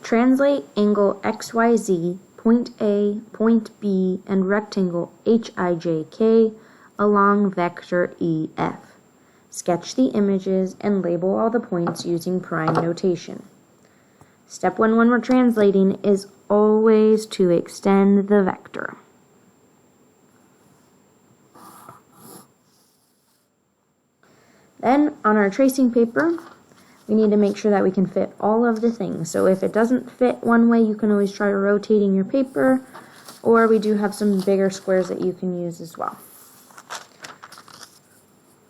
Translate angle XYZ, point A, point B, and rectangle HIJK along vector EF. Sketch the images and label all the points using prime notation. Step 1 when we're translating is always to extend the vector. Then on our tracing paper, we need to make sure that we can fit all of the things. So if it doesn't fit one way, you can always try rotating your paper, or we do have some bigger squares that you can use as well.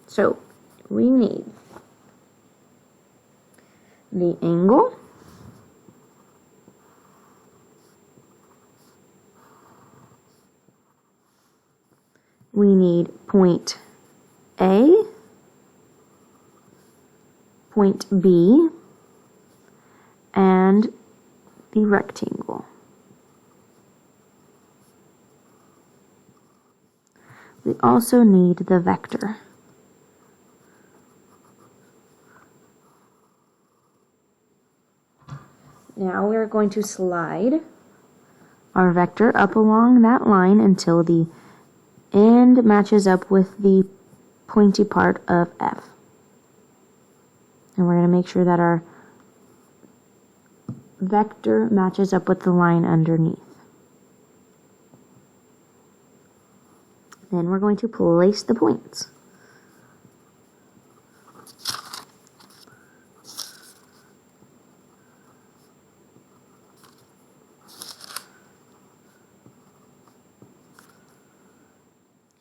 So we need the angle, we need point A, point B, and the rectangle. We also need the vector. Now we're going to slide our vector up along that line until the end matches up with the pointy part of F. And we're going to make sure that our vector matches up with the line underneath. Then we're going to place the points.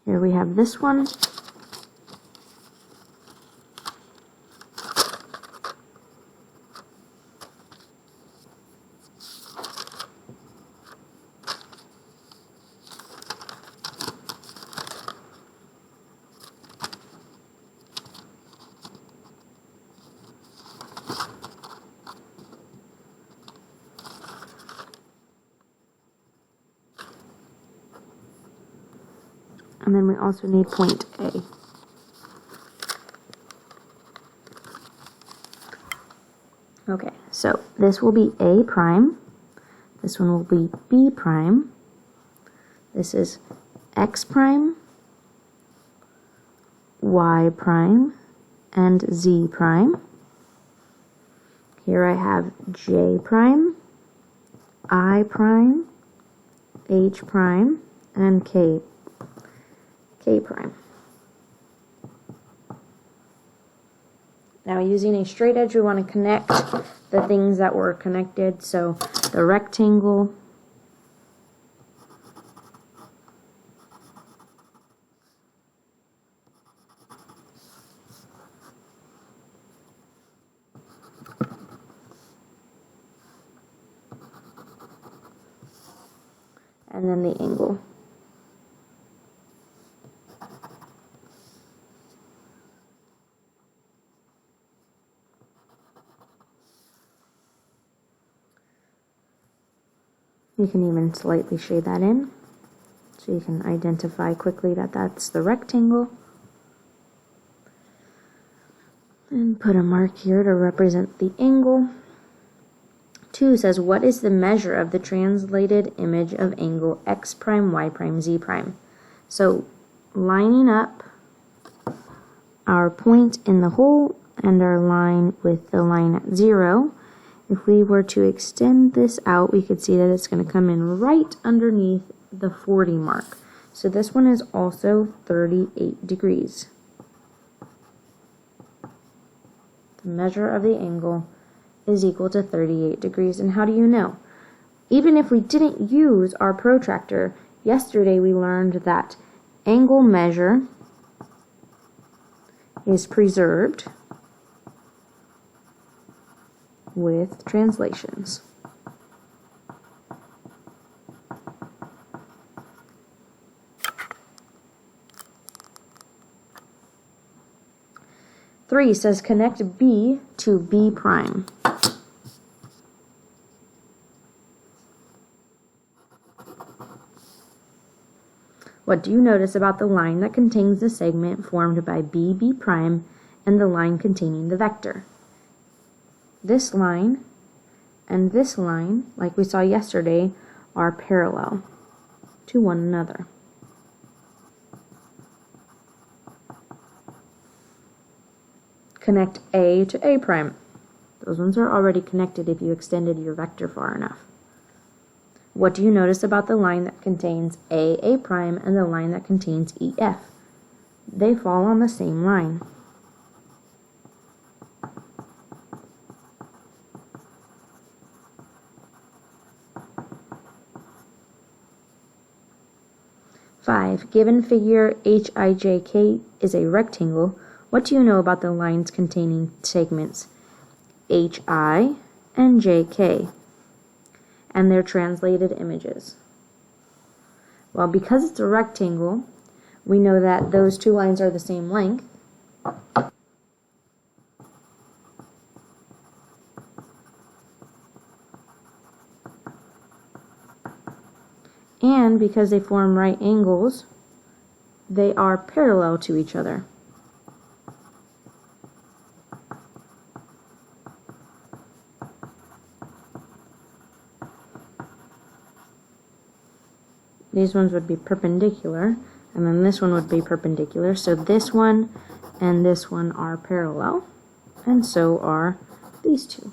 Here we have this one. And then we also need point A. Okay, so this will be A prime. This one will be B prime. This is X prime, Y prime, and Z prime. Here I have J prime, I prime, H prime, and K prime. Now using a straight edge, we want to connect the things that were connected. So the rectangle, and then the angle. You can even slightly shade that in, so you can identify quickly that that's the rectangle. And put a mark here to represent the angle. 2 says, what is the measure of the translated image of angle X prime, Y prime, Z prime? So lining up our point in the hole and our line with the line at 0, if we were to extend this out, we could see that it's going to come in right underneath the 40 mark. So this one is also 38 degrees. The measure of the angle is equal to 38 degrees. And how do you know? Even if we didn't use our protractor, yesterday we learned that angle measure is preserved with translations. Three says connect B to B prime. What do you notice about the line that contains the segment formed by B, B prime, and the line containing the vector? This line and this line, like we saw yesterday, are parallel to one another. Connect A to A prime. Those ones are already connected if you extended your vector far enough. What do you notice about the line that contains A prime and the line that contains EF? They fall on the same line. Given figure HIJK is a rectangle, what do you know about the lines containing segments HI and JK and their translated images? Well, because it's a rectangle, we know that those two lines are the same length. And because they form right angles, they are parallel to each other. These ones would be perpendicular, and then this one would be perpendicular. So this one and this one are parallel, and so are these two.